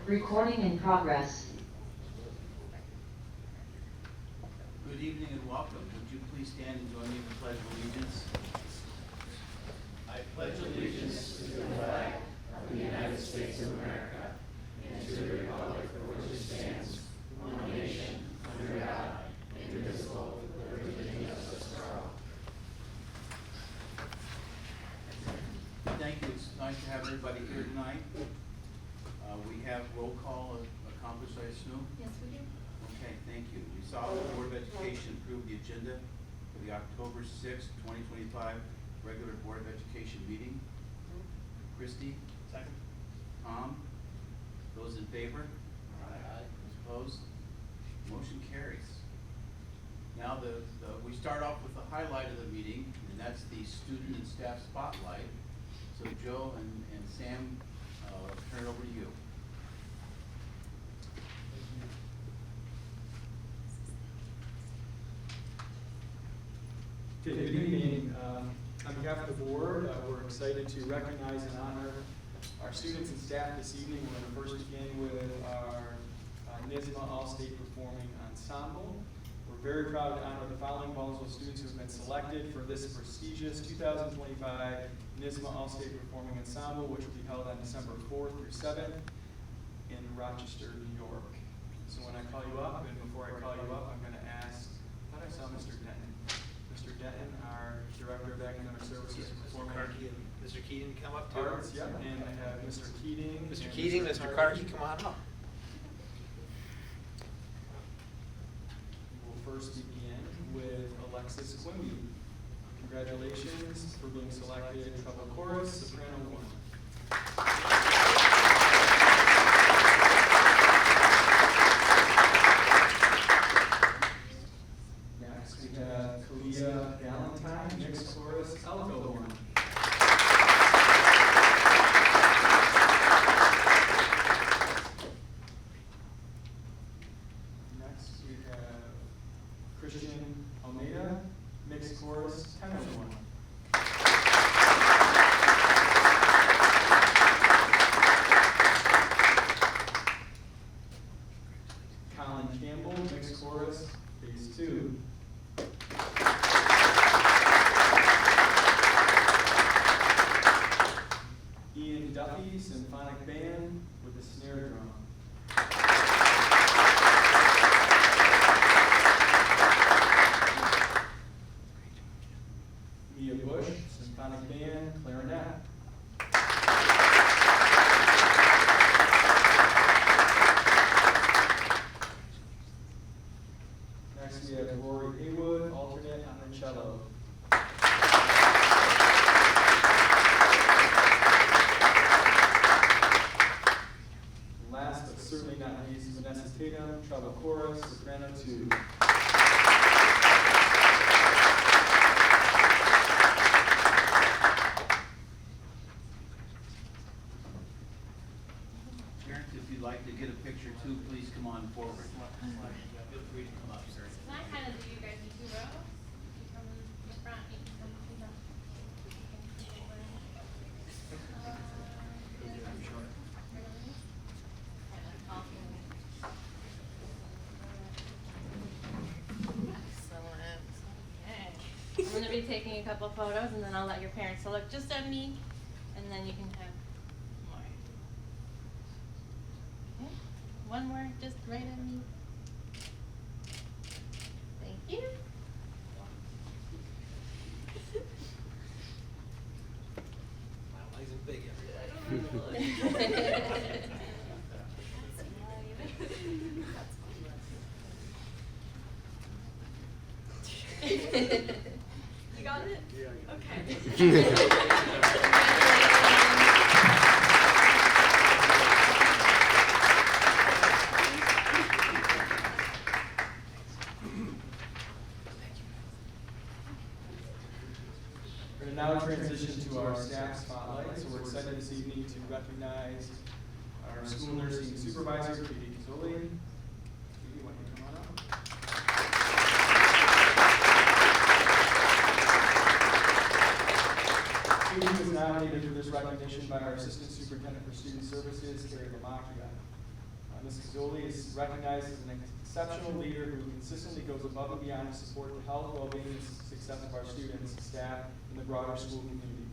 Recording in progress. Good evening and welcome. Would you please stand and join me in the Pledge of Allegiance? I pledge allegiance to the flag of the United States of America and to the republic for which it stands, one nation, under God, indivisible, with liberty and justice for all. Thank you. It's nice to have everybody here tonight. We have roll call accomplished, I assume? Yes, we do. Okay, thank you. We saw the Board of Education approve the agenda for the October 6th, 2025 regular Board of Education meeting. Christie? Second. Tom? Those in favor? Aye. Opposed? Motion carries. Now we start off with the highlight of the meeting, and that's the student and staff spotlight. So Joe and Sam, turn it over to you. Good evening. On behalf of the board, we're excited to recognize and honor our students and staff this evening. We're going to first begin with our NYSSMA All-State Performing Ensemble. We're very proud to honor the following Baldwinsville students who have been selected for this prestigious 2025 NYSSMA All-State Performing Ensemble, which will be held on December 4th through 7th in Rochester, New York. So when I call you up, and before I call you up, I'm going to ask, I thought I saw Mr. Denton. Mr. Denton, our Director of Academic Services, Mr. Karki and Mr. Keating come up too. Arts, yep, and I have Mr. Keating. Mr. Keating, Mr. Karki, come on up. We'll first begin with Alexis Quimby. Congratulations for being selected treble chorus, soprano 1. Next, we have Kalia Valentine, mixed chorus, alto 1. Next, we have Christian Almeida, mixed chorus, tenor 1. Colin Campbell, mixed chorus, bass 2. Ian Duffy, symphonic band with a snare drum. Mia Bush, symphonic band, clarinet. Next we have Rory Haywood, alternate on the cello. Last but certainly not least, Vanessa Tatum, treble chorus, soprano 2. Parents, if you'd like to get a picture too, please come on forward. Feel free to come up, sir. Can I kind of do you guys in 2 rows? You come in the front, you can come in the back. I'm going to be taking a couple photos, and then I'll let your parents look just at me, and then you can have more. Okay. One more, just right at me. Thank you. Wow, isn't big every day. You got it? Yeah. We're going to now transition to our staff spotlight. So we're excited this evening to recognize our school nursing supervisor, Katie Cazzoli. Katie, why don't you come on up? Katie was nominated for this recognition by our Assistant Superintendent for Student Services, Carrie Lamacchia. Ms. Cazzoli is recognized as an exceptional leader who consistently goes above and beyond to support the health, well-being, and success of our students, staff, and the broader school community.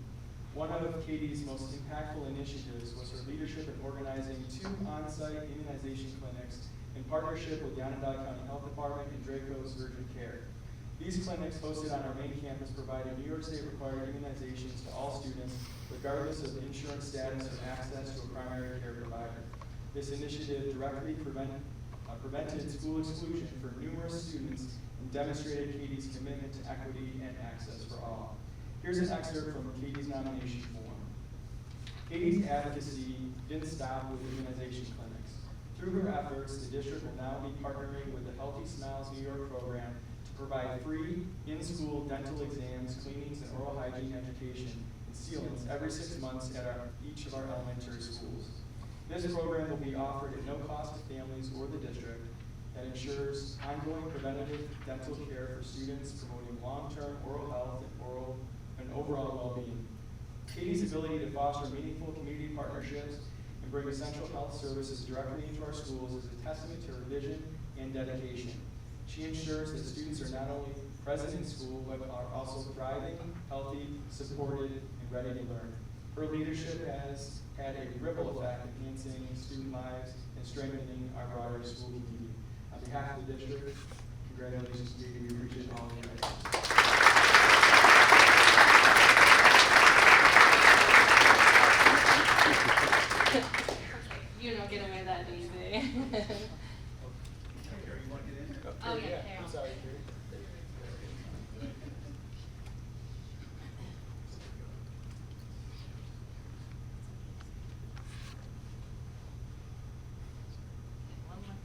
One of Katie's most impactful initiatives was her leadership in organizing 2 on-site immunization clinics in partnership with the Onondaga County Health Department and Draco's Urgent Care. These clinics hosted on our main campus provided New York State required immunizations to all students, regardless of insurance status or access to a primary care provider. This initiative directly prevented school exclusion for numerous students and demonstrated Katie's commitment to equity and access for all. Here's an excerpt from Katie's nomination form. Katie's advocacy didn't stop with immunization clinics. Through her efforts, the district will now be partnering with the Healthy Smiles New York program to provide free in-school dental exams, cleanings, and oral hygiene education and sealants every 6 months at each of our elementary schools. This program will be offered at no cost to families or the district that ensures ongoing preventative dental care for students, promoting long-term oral health and overall well-being. Katie's ability to foster meaningful community partnerships and bring essential health services directly into our schools is a testament to her vision and dedication. She ensures that students are not only present in school, but are also thriving, healthy, supported, and ready to learn. Her leadership has had a ripple effect, enhancing student lives and strengthening our broader school community. On behalf of the district, congratulations, Katie. We appreciate all of your efforts. You don't get away that easy. Carrie, you want to get in there? Oh, yeah, I'm Carol. sorry, Carrie. One more.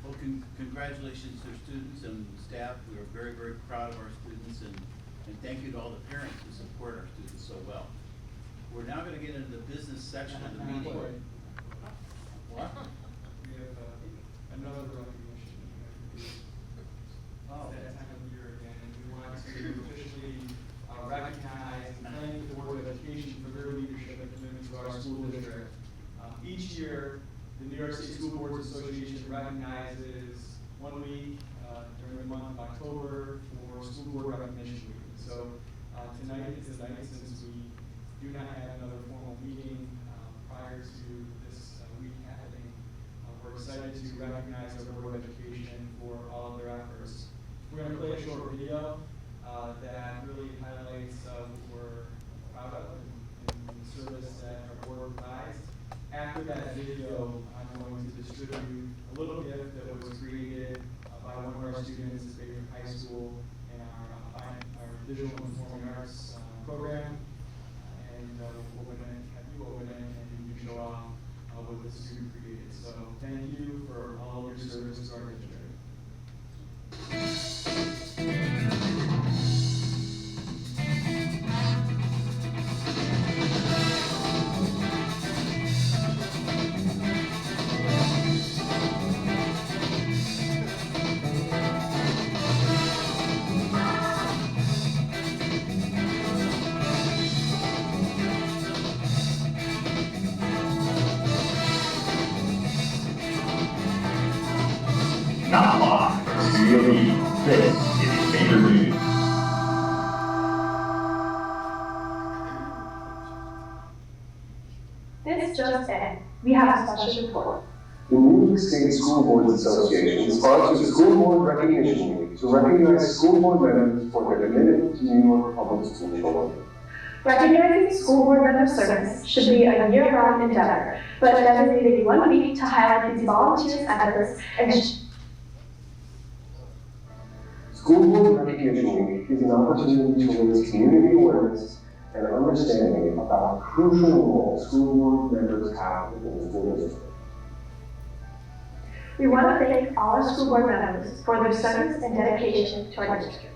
Well, congratulations to students and staff. We are very, very proud of our students, and thank you to all the parents who support our students so well. We're now going to get into the business section of the meeting. What? We have another recognition. Oh. It's that time of year again, and we want to officially recognize and thank the Board of Education for their leadership and commitment to our school district. Each year, the New York State School Boards Association recognizes 1 week during the month of October for School Board Recognition Week. So tonight is the night, since we do not have another formal meeting prior to this week happening. We're excited to recognize our Board of Education for all of their efforts. We're going to play a short video that really highlights what we're proud of and the service that our board provides. After that video, I'm going to distribute a little gift that was created by one of our students at Baker High School in our visual and performing arts program. And we'll open it, have you open it, and you can show off what the student created. So thank you for all of your service to our district. Now live from Studio B, this is Major News. This just in, we have a special report. The New York State School Boards Association sponsors School Board Recognition Week to recognize school board members for their commitment to New York public school children. Recognizing school board member service should be a year-round endeavor, but designating 1 week to highlight these volunteers' efforts and School Board Recognition Week is an opportunity to raise community awareness and understanding about the crucial role school board members have within the school district. we want to thank all our school board members for their service and dedication to our district.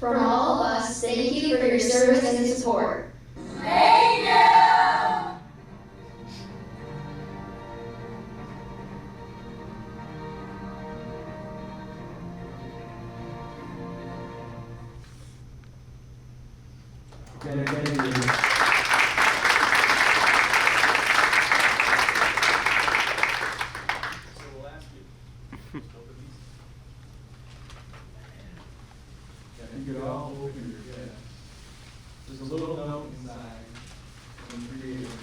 From all of us, thank you for your service and support. Again, thank you. So we'll ask you. Yeah, you could all open your gift. There's a little note inside from the creator.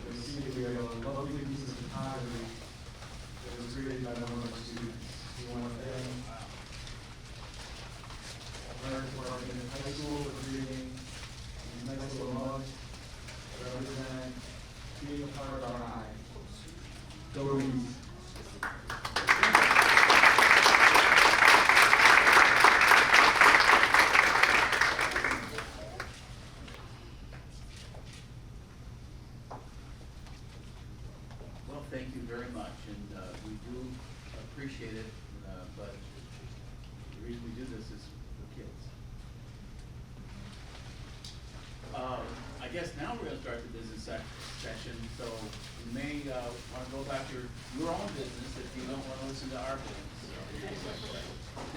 You'll see that we have a lovely piece of photography that was created by one of our students. We want to thank our department in high school for creating these nice little mugs that represent being a part of our eye. Go Reeds. Well, thank you very much, and we do appreciate it, but the reason we do this is for kids. I guess now we're gonna start the business session, so you may wanna go about your own business if you don't wanna listen to our business. So,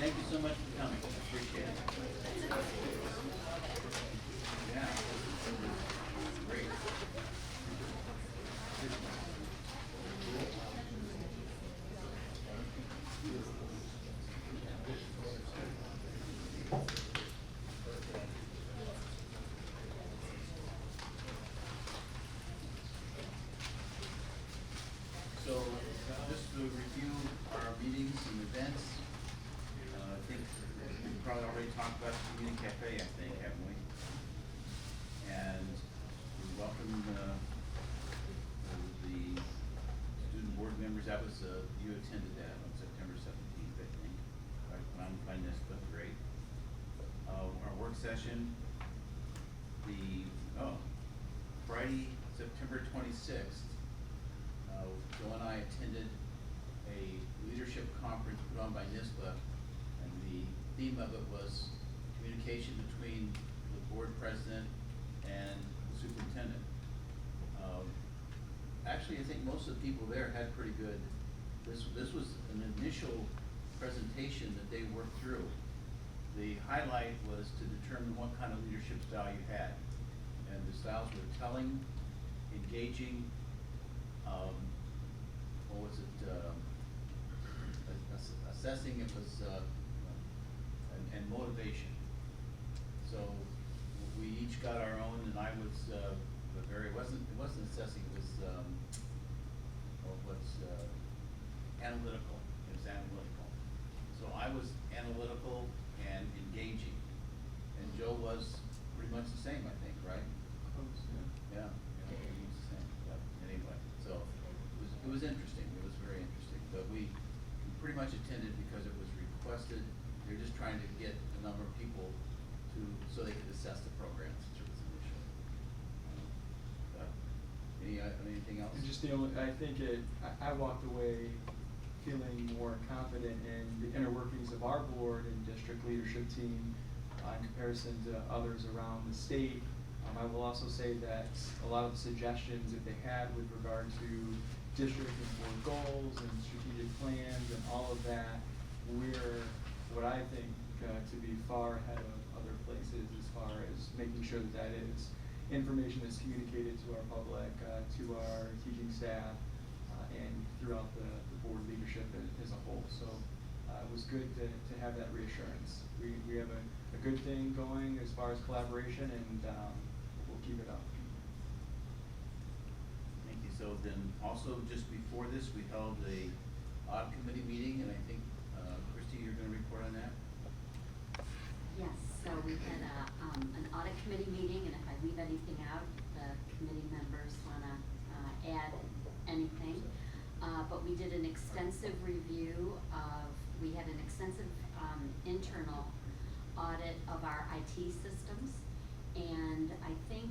thank you so much for coming, I appreciate it. Yeah. Great. So, just to review our meetings and events, I think we've probably already talked about the community cafe, I think, haven't we? And we welcome the student board members. That was, you attended that on September 17th, I think. I'm finding this book great. Our work session, Friday, September 26th. Joe and I attended a leadership conference put on by NISBA, and the theme of it was communication between the board president and the superintendent. Actually, I think most of the people there had pretty good, this was an initial presentation that they worked through. The highlight was to determine what kind of leadership style you had. And the styles were telling, engaging, assessing, it was, and motivation. So we each got our own, and I was, it wasn't assessing, it was, analytical. It was analytical. So I was analytical and engaging, and Joe was pretty much the same, I think, right? Yeah, pretty much the same. But anyway, so it was interesting. It was very interesting. But we pretty much attended because it was requested. They were just trying to get a number of people so they could assess the programs, which was initial. Anything else? Just I think I walked away feeling more confident in the inner workings of our board and district leadership team in comparison to others around the state. I will also say that a lot of the suggestions that they had with regard to district and board goals and strategic plans and all of that, we're what I think to be far ahead of other places as far as making sure that is information that's communicated to our public, to our teaching staff, and throughout the board leadership as a whole. So it was good to have that reassurance. We have a good thing going as far as collaboration, and we'll keep it up. Thank you. So then also just before this, we held a audit committee meeting, and I think, Christy, you're gonna report on that? Yes, so we had an audit committee meeting, and if I leave anything out, the committee members wanna add anything. But we did an extensive review we had an extensive internal audit of our IT systems, and I think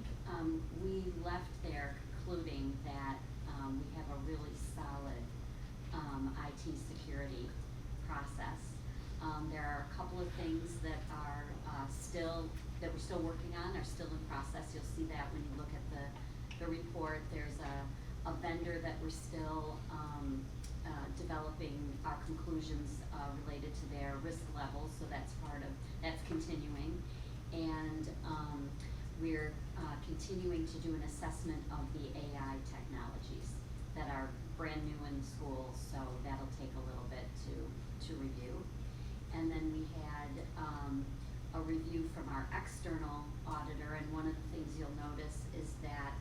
we left there concluding that we have a really solid IT security process. There are a that we're still working on, are still in process. You'll see that when you look at the report. There's a vendor that we're still developing our conclusions related to their risk levels, so that's continuing. And we're continuing to do an assessment of the AI technologies that are brand new in schools, so that'll take a little bit to review. And then we had a review from our external auditor, and one of the things you'll notice is that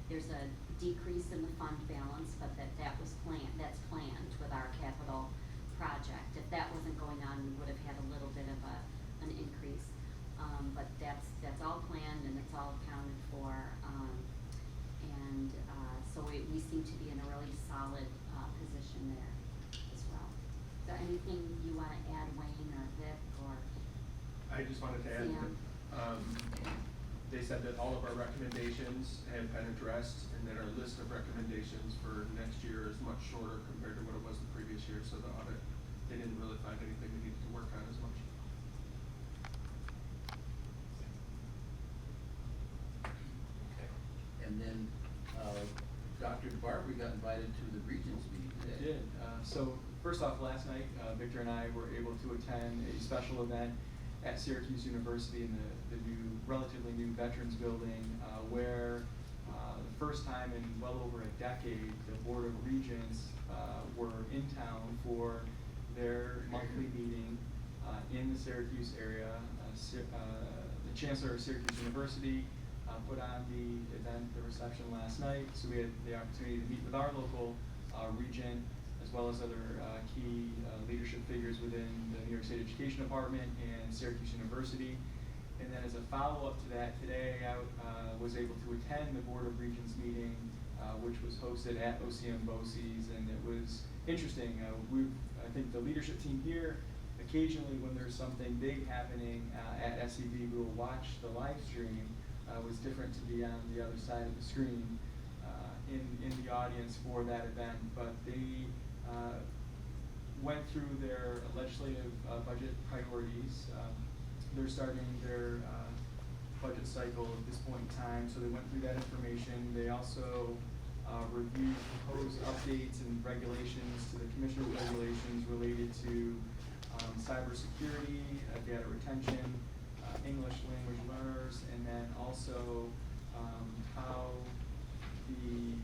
there's a decrease in the fund balance, but that's planned with our capital project. If that wasn't going on, we would have had a little bit of an increase. But that's all planned and it's all accounted for. So we seem to be in a really solid position there as well. Is there anything you want to add, Wayne or Vic or I just wanted to add Sam? that, they said that all of our recommendations have been addressed and that our list of recommendations for next year is much shorter compared to what it was the previous year, so the audit, they didn't really find anything we needed to work on as much. Okay. And then, Dr. DeBarber got invited to the Regents meeting today. I did. So first off, last night, Victor and I were able to attend a special event at Syracuse University in the new, relatively new Veterans Building, where the first time in well over a decade, the Board of Regents were in town for their monthly meeting in the Syracuse area. The Chancellor of Syracuse University put on the event, the reception last night, so we had the opportunity to meet with our local regent, as well as other key leadership figures within the New York State Education Department and Syracuse University. And then as a follow-up to that, today I was able to attend the Board of Regents meeting, which was hosted at OCM BOCES, and it was interesting. I think the leadership team here, occasionally when there's something big happening at SEB, we will watch the live stream. It was different to be on the other side of the screen in the audience for that event, but they went through their legislative budget priorities. They're starting their budget cycle at this point in time, so they went through that information. They also reviewed proposed updates and regulations to the Commissioner's regulations related to cybersecurity, data retention, English language learners, and then also how the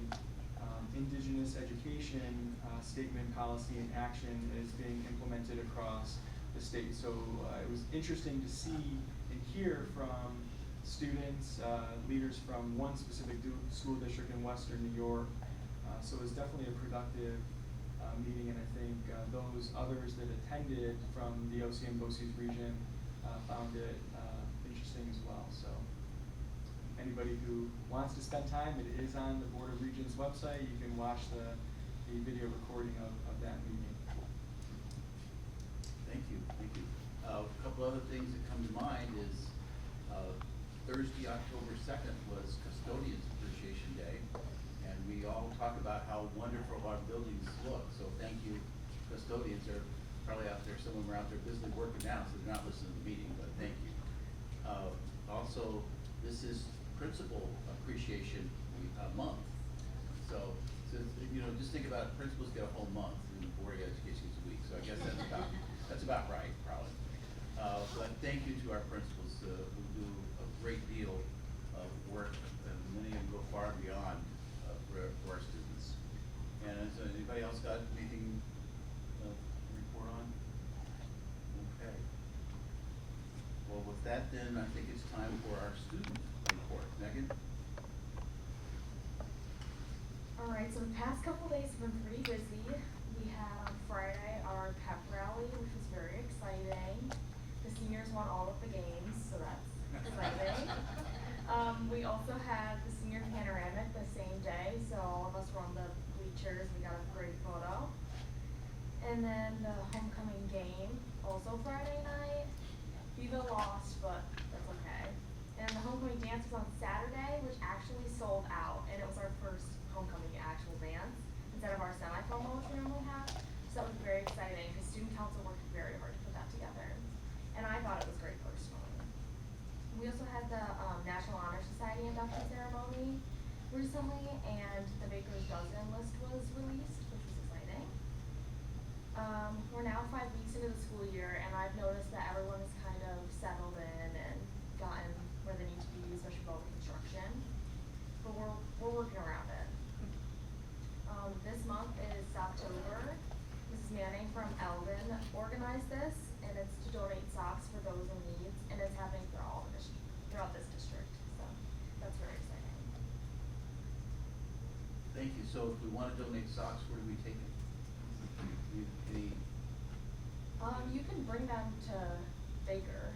Indigenous education statement, policy, and action is being implemented across the state. So it was interesting to see and hear from students, leaders from one specific school district in Western New York. So it was definitely a productive meeting, and I think those others that attended from the OCM BOCES region found it interesting as well. So anybody who wants to spend time, it is on the Board of Regents website. You can watch the video recording of that meeting. Thank you, thank you. A couple other things that come to mind is Thursday, October 2nd was Custodians Appreciation Day, and we all talk about how wonderful our buildings look, so thank you. Custodians are probably out there, some of them are out there busily working now, so they're not listening to the meeting, but thank you. Also, this is Principal Appreciation Month, so you know, just think about it, principals get a whole month, and the Board of Education gets a week, so I guess that's about right, probably. But thank you to our principals who do a great deal of work, and many of them go far and beyond for our students. And so anybody else got anything to report on? Okay. Well, with that then, I think it's time for our student report. Megan? Alright, so the past couple days have been pretty busy. We had on Friday our pep rally, which was very exciting. The seniors won all of the games, so that's exciting. We also had the senior panoramic the same day, so all of us were on the bleachers. We got a great photo. And then the homecoming game, also Friday night. Viva lost, but that's okay. And the homecoming dance was on Saturday, which actually sold out, and it was our first homecoming actual dance instead of our semi-formal, which we normally have. So that was very exciting because student council worked very hard to put that together, and I thought it was great personally. We also had the National Honor Society induction ceremony recently, and the Baker's Dozen list was released, which was exciting. We're now 5 weeks into the school year, and I've noticed that everyone is kind of settled in and gotten where they need to be, especially about construction. But we're working around it. This month is October. Mrs. Manning from Eldon organized this, and it's to donate socks for those in need, and it's happening throughout this district. So that's very exciting. Thank you. So if we want to donate socks, where do we take it? Any? You can bring them to Baker.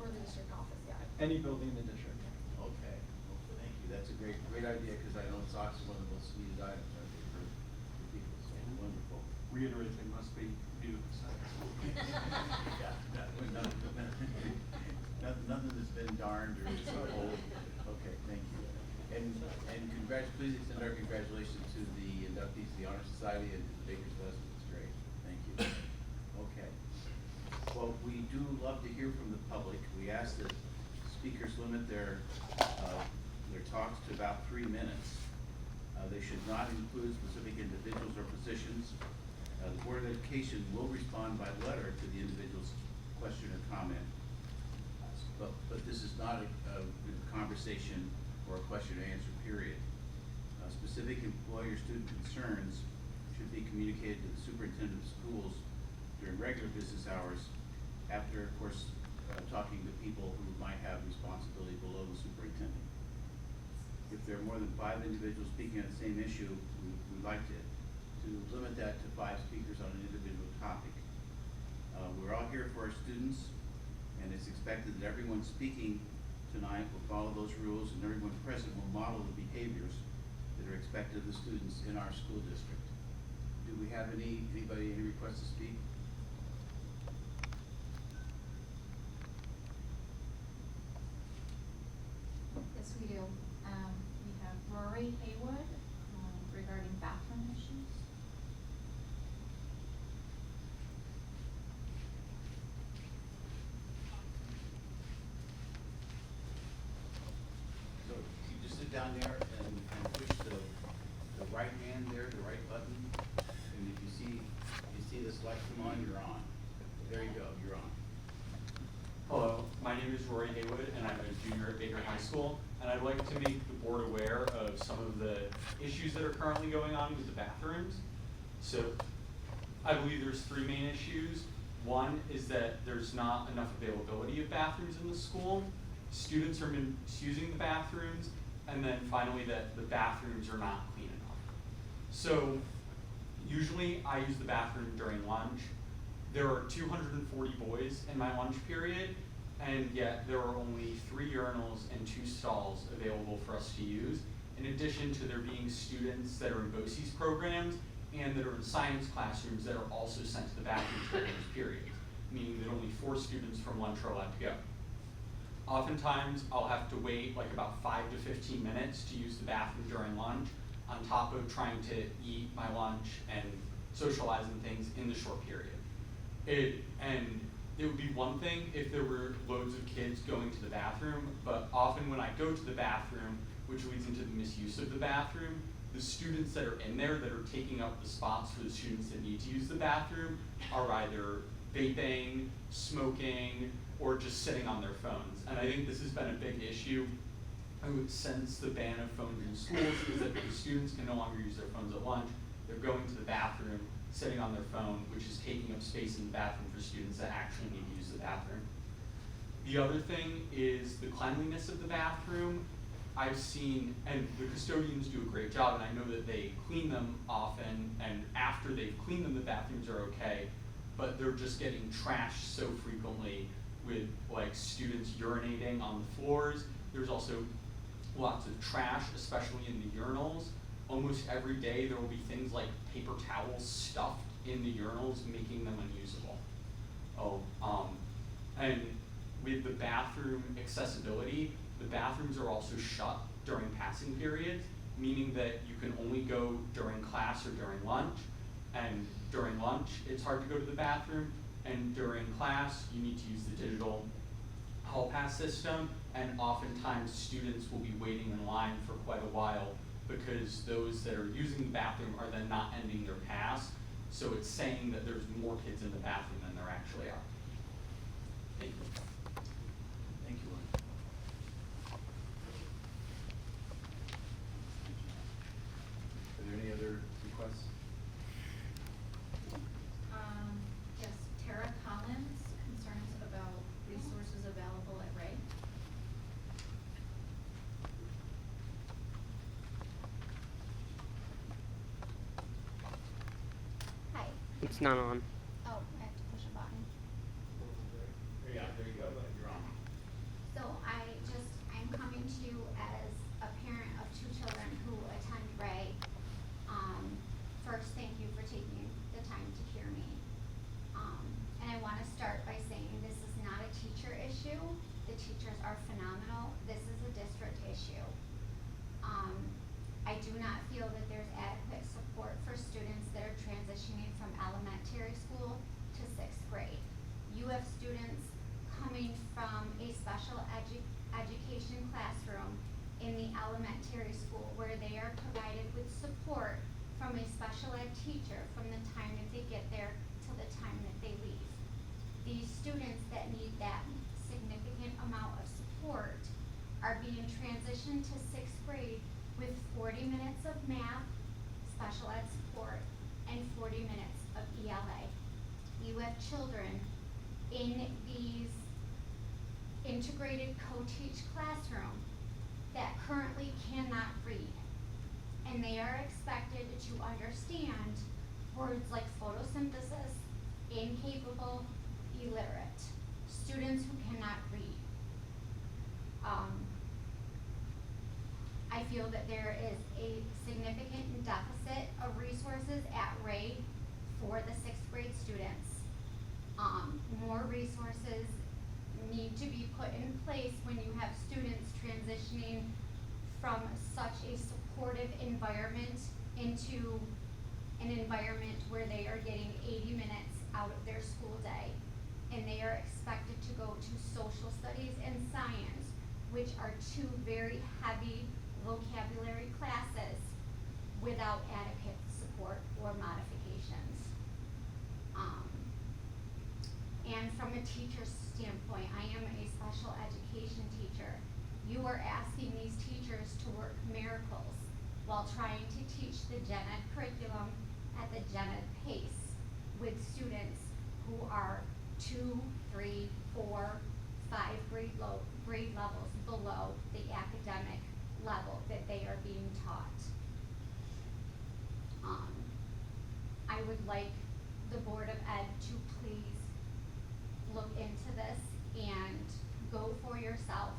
Or the district office, yeah. Any building in the district. Okay, well, thank you. That's a great idea, because I know socks are one of the most needed items, I think, for people, so wonderful. Reiterate, they must be new. Yeah, nothing that's been darned or is old. Okay, thank you. And please extend our congratulations to the inductees of the Honor Society and to the Baker's Dozen. It's great. Thank you. Okay. Well, we do love to hear from the public. We ask that speakers limit their talks to about 3 minutes. They should not include specific individuals or positions. The Board of Education will respond by letter to the individual's question or comment. But this is not a conversation or a question and answer period. Specific employer student concerns should be communicated to the superintendent of schools during regular business hours, after, of course, talking to people who might have responsibility below the superintendent. If there are more than 5 individuals speaking on the same issue, we'd like to limit that to 5 speakers on an individual topic. We're all here for our students, and it's expected that everyone speaking tonight will follow those rules, and everyone present will model the behaviors that are expected of the students in our school district. Do we have any requests to speak? Yes, we do. We have Rory Haywood regarding bathroom issues. So you just sit down there and push the right hand there, the right button, and if you see this light come on, you're on. There you go, you're on. Hello, my name is Rory Haywood, and I'm a junior at Baker High School, and I'd like to make the board aware of some of the issues that are currently going on with the bathrooms. So I believe there's 3 main issues. One is that there's not enough availability of bathrooms in the school. Students are misusing the bathrooms, and then finally that the bathrooms are not clean enough. So usually I use the bathroom during lunch. There are 240 boys in my lunch period, and yet there are only 3 urinals and 2 stalls available for us to use, in addition to there being students that are in BOCES programs and that are in science classrooms that are also sent to the bathroom during those periods, meaning that only 4 students from lunch are allowed to go. Oftentimes, I'll have to wait like about 5 to 15 minutes to use the bathroom during lunch, on top of trying to eat my lunch and socializing things in the short period. It would be one thing if there were loads of kids going to the bathroom, but often when I go to the bathroom, which leads into the misuse of the bathroom, the students that are in there that are taking up the spots for the students that need to use the bathroom are either vaping, smoking, or just sitting on their phones. And I think this has been a big issue since the ban of phones in schools, is that the students can no longer use their phones at lunch. They're going to the bathroom, sitting on their phone, which is taking up space in the bathroom for students that actually need to use the bathroom. The other thing is the cleanliness of the bathroom. I've seen, and the custodians do a great job, and I know that they clean them often, and after they've cleaned them, the bathrooms are okay, but they're just getting trashed so frequently with like students urinating on the floors. There's also lots of trash, especially in the urinals. Almost every day there will be things like paper towels stuffed in the urinals, making them unusable. And with the bathroom accessibility, the bathrooms are also shut during passing periods, meaning that you can only go during class or during lunch. And during lunch, it's hard to go to the bathroom. And during class, you need to use the digital hall pass system, and oftentimes students will be waiting in line for quite a while because those that are using the bathroom are then not ending their pass. So it's saying that there's more kids in the bathroom than there actually are. Thank you. Thank you, Lauren. Are there any other requests? Yes, Tara Collins, concerns about resources available at Ray. Hi. It's not on. Oh, I have to push a button. Yeah, there you go. You're on. So I'm coming to you as a parent of two children who attend Ray. First, thank you for taking the time to hear me. And I want to start by saying this is not a teacher issue. The teachers are phenomenal. This is a district issue. I do not feel that there's adequate support for students that are transitioning from elementary school to sixth grade. You have students coming from a special education classroom in the elementary school where they are provided with support from a special ed teacher from the time that they get there till the time that they leave. These students that need that significant amount of support are being transitioned to sixth grade with 40 minutes of math, special ed support, and 40 minutes of ELA. You have children in these integrated co-teach classroom that currently cannot read. And they are expected to understand words like photosynthesis, incapable, illiterate, students who cannot read. I feel that there is a significant deficit of resources at Ray for the sixth grade students. More resources need to be put in place when you have students transitioning from such a supportive environment into an environment where they are getting 80 minutes out of their school day, and they are expected to go to social studies and science, which are two very heavy vocabulary classes without adequate support or modifications. And from a teacher's standpoint, I am a special education teacher. You are asking these teachers to work miracles while trying to teach the gen ed curriculum at the gen ed pace with students who are 2, 3, 4, 5 grade levels below the academic level that they are being taught. I would like the Board of Ed to please look into this and go for yourself,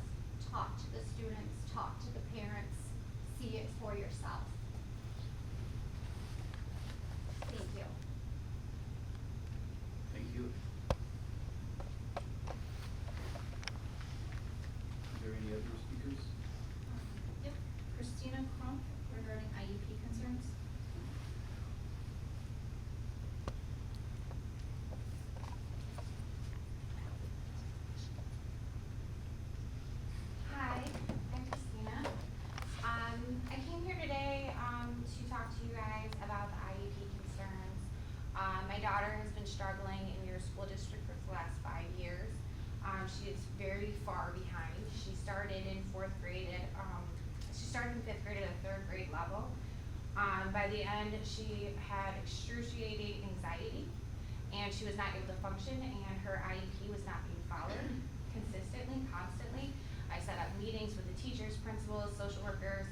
talk to the students, talk to the parents, see it for yourself. Thank you. Thank you. Are there any other speakers? Yep, Christina Crump regarding IEP concerns. Hi, I'm Christina. I came here today to talk to you guys about the IEP concerns. My daughter has been struggling in your school district for the last 5 years. She is very far behind. She started in 4th grade at, she started in 5th grade at a 3rd grade level. By the end, she had excruciating anxiety and she was not able to function, and her IEP was not being followed consistently, constantly. I set up meetings with the teachers, principals, social workers,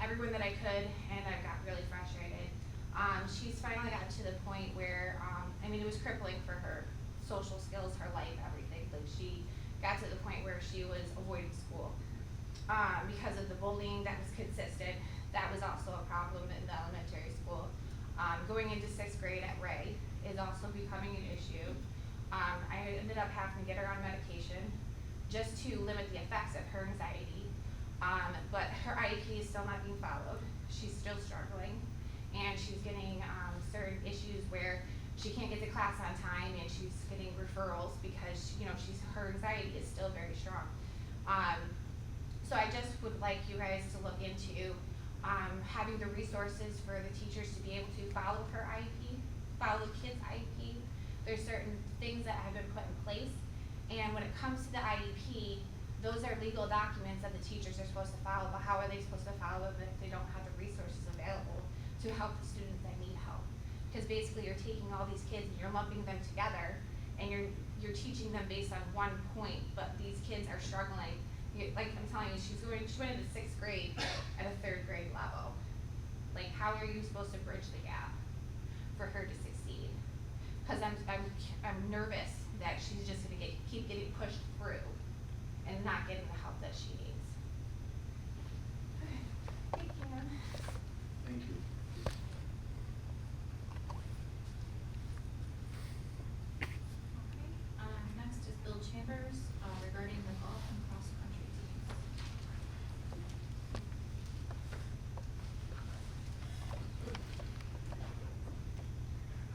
everyone that I could, and I got really frustrated. She's finally gotten to the point where, it was crippling for her social skills, her life, everything. Like, she got to the point where she was avoiding school because of the bullying that was consistent. That was also a problem in the elementary school. Going into 6th grade at Ray is also becoming an issue. I ended up having to get her on medication just to limit the effects of her anxiety. But her IEP is still not being followed. She's still struggling, and she's getting certain issues where she can't get to class on time and she's getting referrals because, you know, her anxiety is still very strong. So I just would like you guys to look into, having the resources for the teachers to be able to follow her IEP, follow the kid's IEP. There's certain things that have been put in place, and when it comes to the IEP, those are legal documents that the teachers are supposed to follow, but how are they supposed to follow them if they don't have the resources available to help the students that need help? Because basically you're taking all these kids and you're lumping them together, and you're teaching them based on one point, but these kids are struggling. Like I'm telling you, she went into 6th grade at a 3rd grade level. Like, how are you supposed to bridge the gap for her to succeed? Because I'm nervous that she's just gonna keep getting pushed through and not getting the help that she needs. Okay, thank you. Thank you. Okay, next is Bill Chambers, regarding the golf and cross-country teams.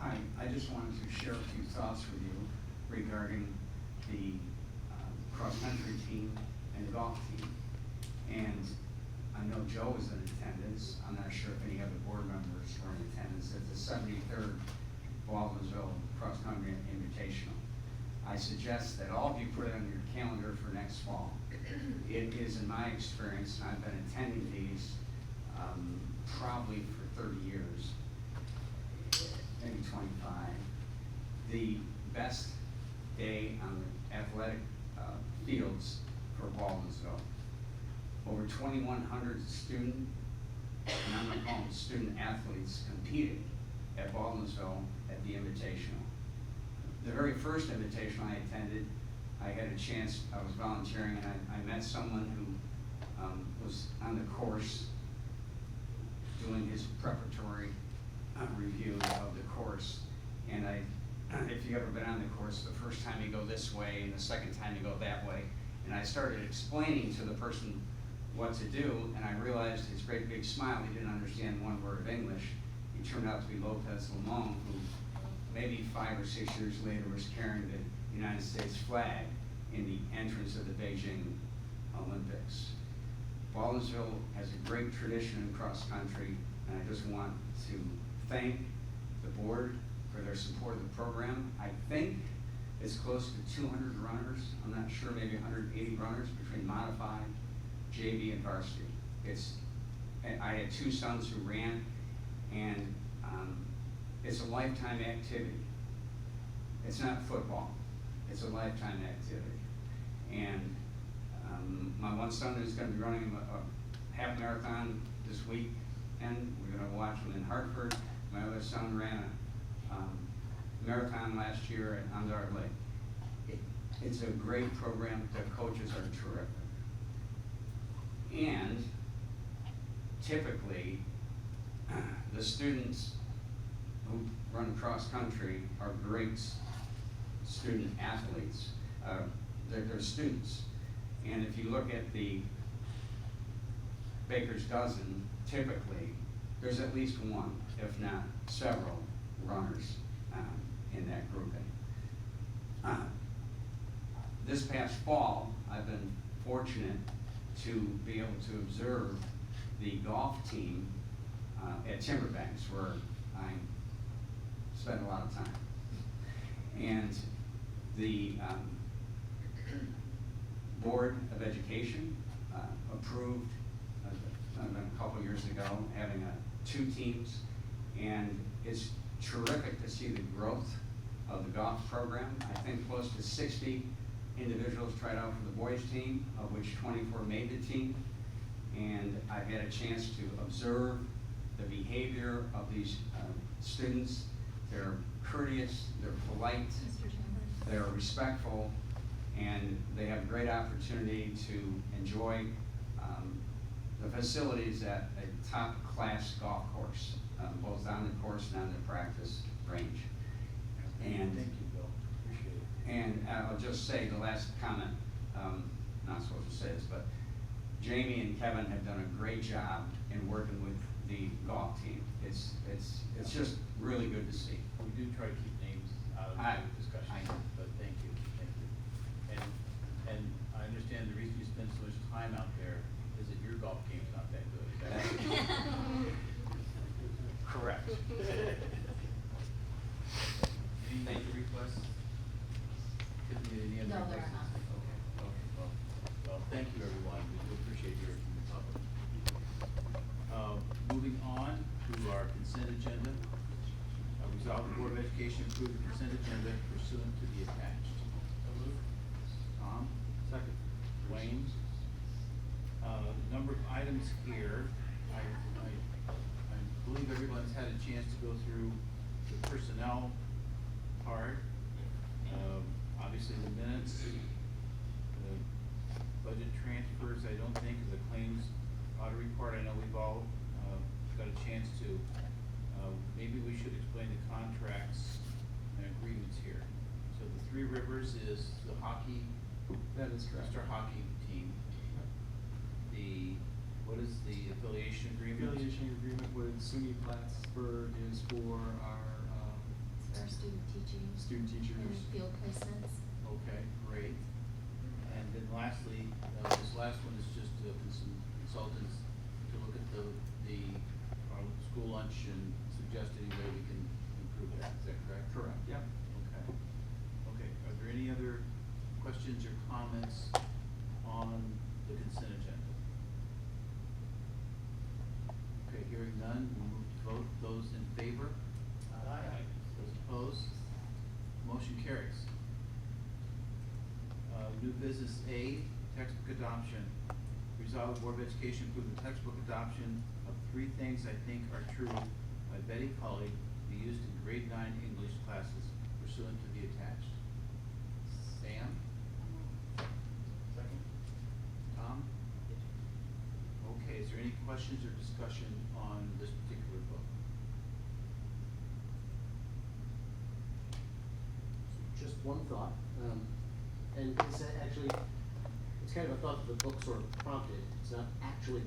Hi, I just wanted to share a few thoughts with you regarding the cross-country team and golf team. And I know Joe was in attendance. I'm not sure if any other board members were in attendance at the 73rd Baldwinsville Cross-Country Invitational. I suggest that all of you put it on your calendar for next fall. It is, in my experience, and I've been attending these probably for 30 years, maybe 25, the best day on the athletic fields for Baldwinsville. Over 2,100 student, and I'm gonna call them student athletes, competed at Baldwinsville at the Invitational. The very first Invitational I attended, I had a chance, I was volunteering, and I met someone who was on the course doing his preparatory review of the course. And if you've ever been on the course, the first time you go this way and the second time you go that way. And I started explaining to the person what to do, and I realized his great big smile, he didn't understand one word of English. He turned out to be Lopez Limon, who maybe 5 or 6 years later was carrying the United States flag in the entrance of the Beijing Olympics. Baldwinsville has a great tradition in cross country, and I just want to thank the board for their support of the program. I think it's close to 200 runners. I'm not sure, maybe 180 runners between modified, JV, and varsity. I had 2 sons who ran, and it's a lifetime activity. It's not football. It's a lifetime activity. And my one son is going to be running a half marathon this week, and we're going to watch him in Hartford. My other son ran a marathon last year at Ondar Lake. It's a great program. The coaches are terrific. And typically, the students who run cross country are great student athletes. They're students. And if you look at the Baker's dozen, typically, there's at least one, if not several, runners in that grouping. This past fall, I've been fortunate to be able to observe the golf team at Timberbanks, where I spend a lot of time. And the Board of Education approved a couple years ago having 2 teams, and it's terrific to see the growth of the golf program. I think close to 60 individuals tried out for the boys team, of which 24 made the team. And I've had a chance to observe the behavior of these students. They're courteous, they're polite, they're respectful, and they have great opportunity to enjoy the facilities at a top-class golf course, both on the course and on the practice range. And thank you, Bill. Appreciate it. And I'll just say the last comment, not supposed to say this, but Jamie and Kevin have done a great job in working with the golf team. It's just really good to see. We do try to keep discussion. But thank you. And I understand the reason you spend so much time out there is that your golf game's not that good. Is that correct? Any major requests? Any other No, there are requests? not. Okay, well, thank you, everyone. We do appreciate your public. Moving on to our consent agenda. Resolve the Board of Education approve the consent agenda pursuant to the attached. Tom? Second. Wayne? Number of items here, I believe everyone's had a chance to go through the personnel part. Obviously the minutes, the budget transfers, I don't think, the claims audit report, I know we've all, got a chance to. Maybe we should explain the contracts and agreements here. So the Three Rivers is the hockey. That is correct. Mr. Hockey team. What is the affiliation agreement? Affiliation agreement with SUNY Plattsburgh is for our, Our student teaching. student teachers. And field placements. Okay, great. And then lastly, this last one is just some consultants to look at our school lunch and suggest any way we can improve that. Is that correct? Correct, yep. Okay. Okay, are there any other questions or comments on the consent agenda? Okay, hearing none, we'll move to vote. Those in favor? Aye. Those opposed? Motion carries. New business A, textbook adoption. Resolve the Board of Education approve the textbook adoption of Three Things I Think Are True by Betty Cully to be used in grade 9 English classes pursuant to the attached. Sam? Second. Tom? Okay, is there any questions or discussion on this particular book? Just one thought, and it's actually, it's kind of a thought that the book sort of prompted. It's not actually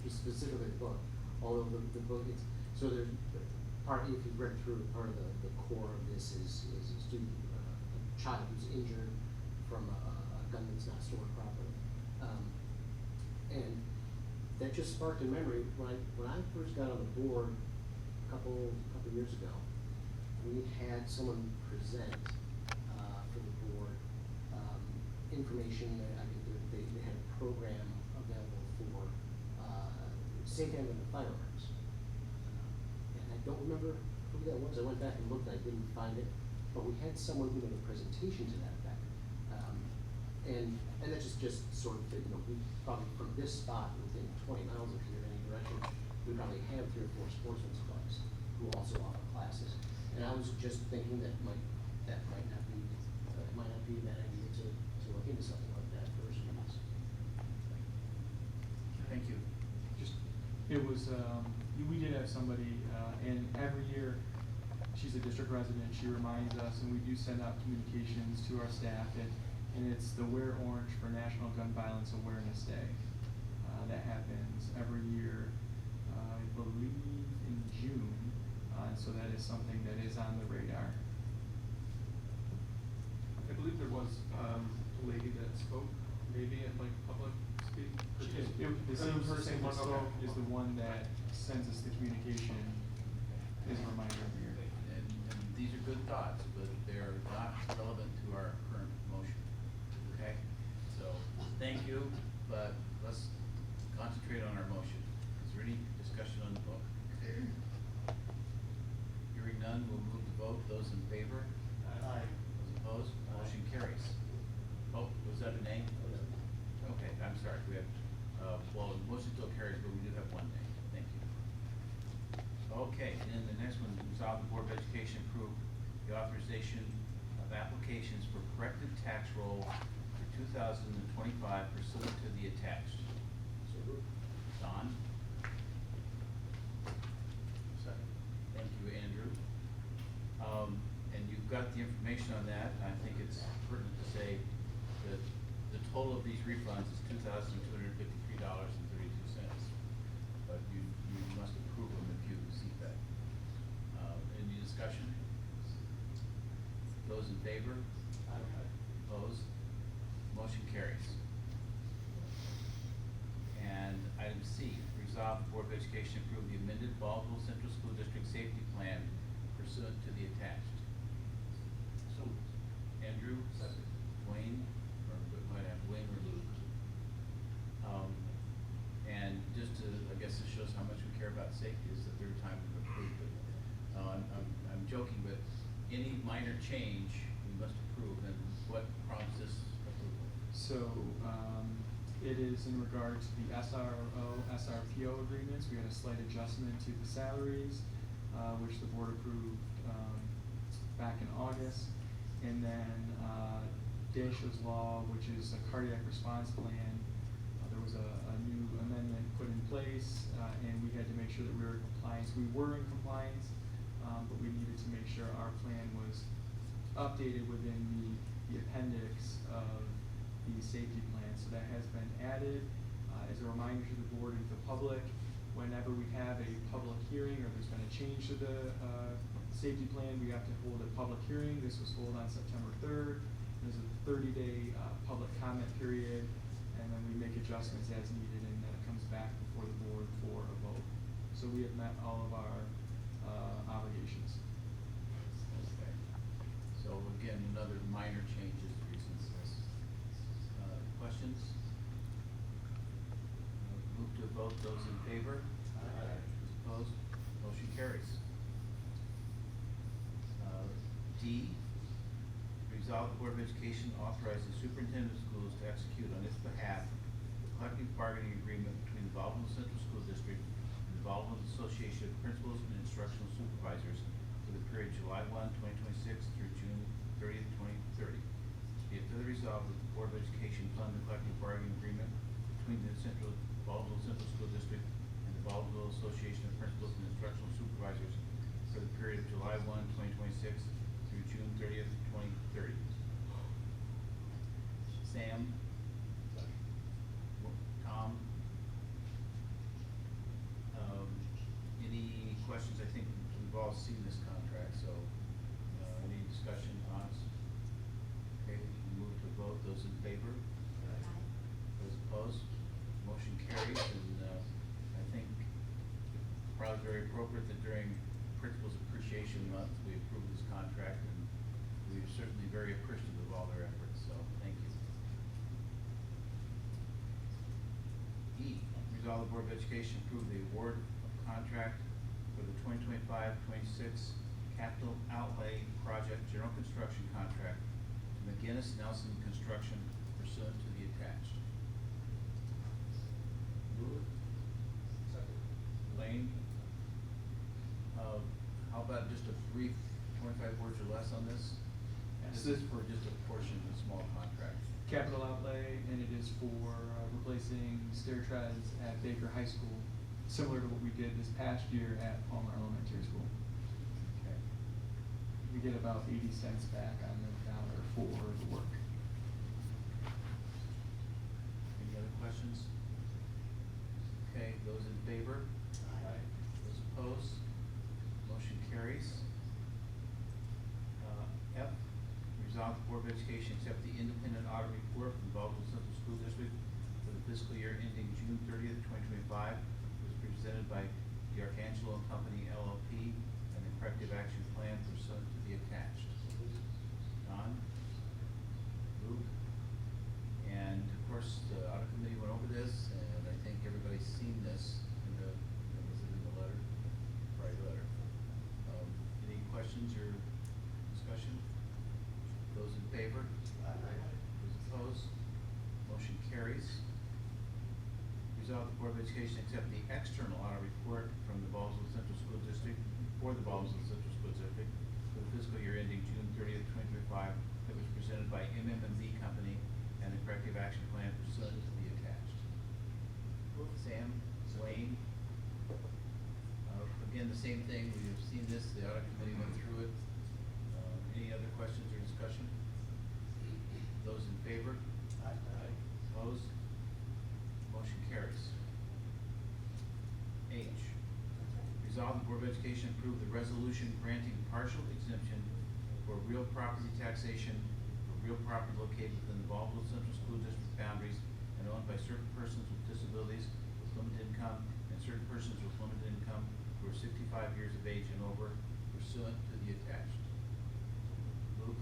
specifically the book, although the book is, so there's part, if you've read through, part of the core of this is a student, a child who's injured from a gun that's not stored properly. And that just sparked a memory. When I first got on the board a couple years ago, we had someone present for the board information. I think they had a program available for safe handling of firearms. And I don't remember who that was. I went back and looked and I didn't find it. But we had someone giving a presentation to that effect. And that just sort of, we probably from this spot within 20 miles of here in any direction, we probably have 3 or 4 sportsmen's clubs who also offer classes. And I was just thinking that might not be a bad idea to look into something like that for students. Thank you. It was, we did have somebody, and every year, she's a district resident, she reminds us, and we do send out communications to our staff, and it's the Wear Orange for National Gun Violence Awareness Day. That happens every year, I believe in June, so that is something that is on the radar. I believe there was a lady that spoke, maybe at like public speak. The same person who spoke is the one that sends us the communication, is a reminder every year. And these are good thoughts, but they're not relevant to our current motion. Okay? So, thank you, but let's concentrate on our motion. Is there any discussion on the book? Hearing none, we'll move to vote. Those in favor? Aye. Those opposed? Motion carries. Oh, was that a nay? Okay, I'm sorry. We have, well, the motion still carries, but we do have one nay. Thank you. Okay, and then the next one, resolve the Board of Education approve the authorization of applications for corrective tax roll for 2025 pursuant to the attached. Don? Second. Thank you, Andrew. And you've got the information on that, and I think it's pertinent to say that the total of these refunds is $2,253.32. But you must approve them if you receive that. Any discussion? Those in favor? Opposed? Motion carries. And item C, resolve the Board of Education approve the amended Baldwinsville Central School District Safety Plan pursuant to the attached. So, Andrew? Wayne? Or might have Wayne or Luke? And just to, I guess this shows how much we care about safety, this is the third time we've approved it. I'm joking, but any minor change we must approve, and what prompts this approval? So, it is in regard to the SRO, SRPO agreements. We had a slight adjustment to the salaries, which the board approved, back in August. And then, Dasha's Law, which is a cardiac response plan. There was a new amendment put in place, and we had to make sure that we were in compliance. We were in compliance, but we needed to make sure our plan was updated within the appendix of the safety plan. So that has been added as a reminder to the board and the public. Whenever we have a public hearing or there's been a change to the safety plan, we have to hold a public hearing. This was held on September 3rd. There's a 30-day public comment period, and then we make adjustments as needed, and then it comes back before the board for a vote. So we have met all of our obligations. Okay. So again, another minor change is the reason for this. Questions? Move to a vote. Those in favor? Aye. Opposed? Motion carries. D, resolve the Board of Education authorize the superintendent of schools to execute on its behalf the collective bargaining agreement between the Baldwinsville Central School District and the Baldwinsville Association of Principals and Instructional Supervisors for the period July 1, 2026 through June 30th, 2030. Be it further resolved that the Board of Education fund the collective bargaining agreement between the Baldwinsville Central School District and the Baldwinsville Association of Principals and Instructional Supervisors for the period of July 1, 2026 through June 30th, 2030. Sam? Tom? Any questions? I think we've all seen this contract, so any discussion on it? Okay, we can move to vote. Those in favor? Aye. Those opposed? Motion carries, and I think probably very appropriate that during Principals Appreciation Month, we approve this contract, and we're certainly very appreciative of all their efforts, so thank you. E, resolve the Board of Education approve the award of contract for the 2025-26 Capital Outlay Project General Construction Contract to McGinnis Nelson Construction pursuant to the attached. Move it. Second. Lane? How about just a brief 25 words or less on this? And this is for just a portion of a small contract. Capital outlay, and it is for replacing stair treads at Baker High School, similar to what we did this past year at Palmer Elementary School. Okay. We get about 80 cents back on the dollar for the work. Any other questions? Okay, those in favor? Aye. Those opposed? Motion carries. F, resolve the Board of Education accept the independent audit report from the Baldwinsville Central School District for the fiscal year ending June 30th, 2025. It was presented by the Arcangelo and Company LLP and the corrective action plan pursuant to the attached. Don? Luke? And of course, the audit committee went over this, and I think everybody's seen this in the, was it in the letter? Right, letter. Any questions or discussion? Those in favor? Aye. Those opposed? Motion carries. Resolve the Board of Education accept the external audit report from the Baldwinsville Central School District for the Baldwinsville Central School District for the fiscal year ending June 30th, 2025 that was presented by MMZ Company and the corrective action plan pursuant to the attached. Sam? Wayne? Again, the same thing. We have seen this. The audit committee went through it. Any other questions or discussion? Those in favor? Aye. Opposed? Motion carries. H, resolve the Board of Education approve the resolution granting partial exemption for real property taxation for real property located within the Baldwinsville Central School District boundaries and owned by certain persons with disabilities with limited income and certain persons with limited income who are 65 years of age and over pursuant to the attached. Luke?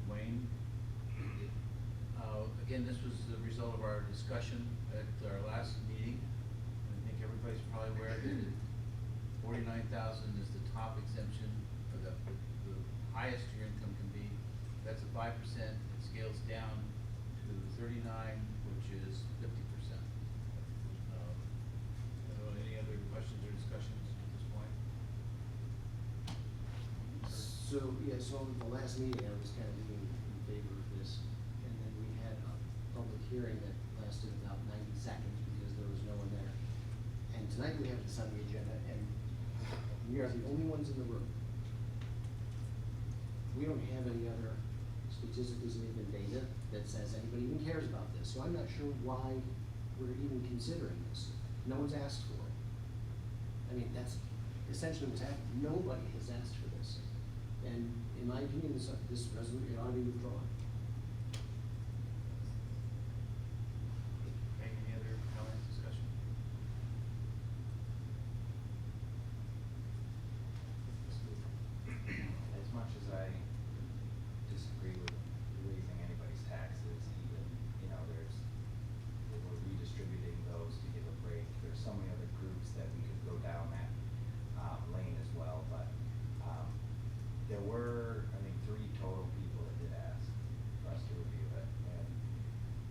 Wayne? Again, this was the result of our discussion at our last meeting. I think everybody's probably aware that 49,000 is the top exemption for the highest your income can be. That's a 5%. It scales down to 39, which is 50%. Any other questions or discussions at this point? So, yeah, so in the last meeting, I was kind of leaning in favor of this, and then we had a public hearing that lasted about 90 seconds because there was no one there. And tonight we have this on the agenda, and we are the only ones in the room. We don't have any other statistically significant data that says anybody even cares about this, so I'm not sure why we're even considering this. No one's asked for it. I mean, that's essentially what's happening. Nobody has asked for this. And in my opinion, this resolution ought to be withdrawn. Any other comments, discussion? As much as I disagree with raising anybody's taxes, even, you know, we're redistributing those to give a break. There's so many other groups that we could go down that lane as well, but there were, I think, 3 total people that did ask for us to review it. And,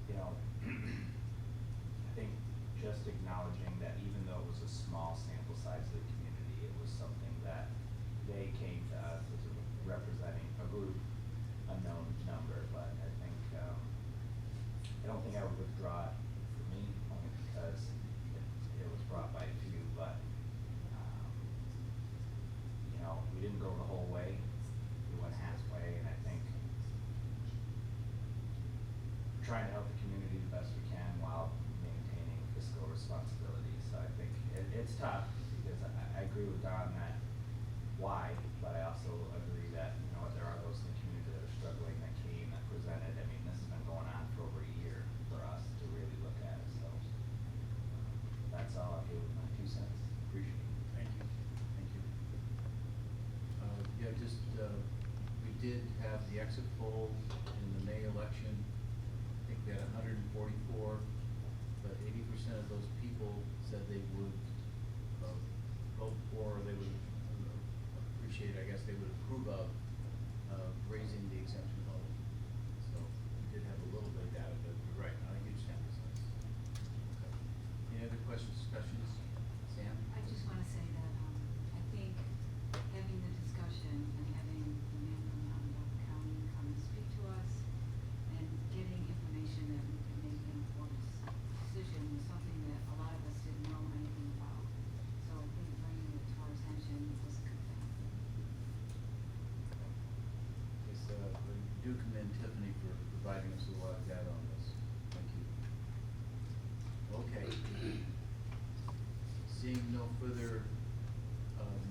you know, I think just acknowledging that even though it was a small sample size of the community, it was something that they came to us as representing a group, a known number. But I think, I don't think I would withdraw it for me, only because it was brought by a few, but you know, we didn't go the whole way. We went halfway, and I think we're trying to help the community the best we can while maintaining fiscal responsibility. So I think it's tough because I agree with Don that why, but I also agree that, you know, there are those in the community that are struggling, that came, that presented. I mean, this has been going on for over a year for us to really look at it. So that's all I'll give with my 2 cents. Appreciate it. Thank you. Thank you. Yeah, just, we did have the exit poll in the May election. I think we had 144, but 80% of those people said they would vote for, or they would appreciate, I guess they would approve of raising the exemption level. So we did have a little bit of data, but you're right, not a huge sample size. Okay. Any other questions, discussions? Sam? I just want to say that I think having the discussion and having the man from Monmouth County come and speak to us and getting information that we can make an informed decision was something that a lot of us didn't know anything about. So I think bringing it to our attention was a good thing. Yes, we do commend Tiffany for providing us with a lot of data on this. Thank you. Okay. Seeing no further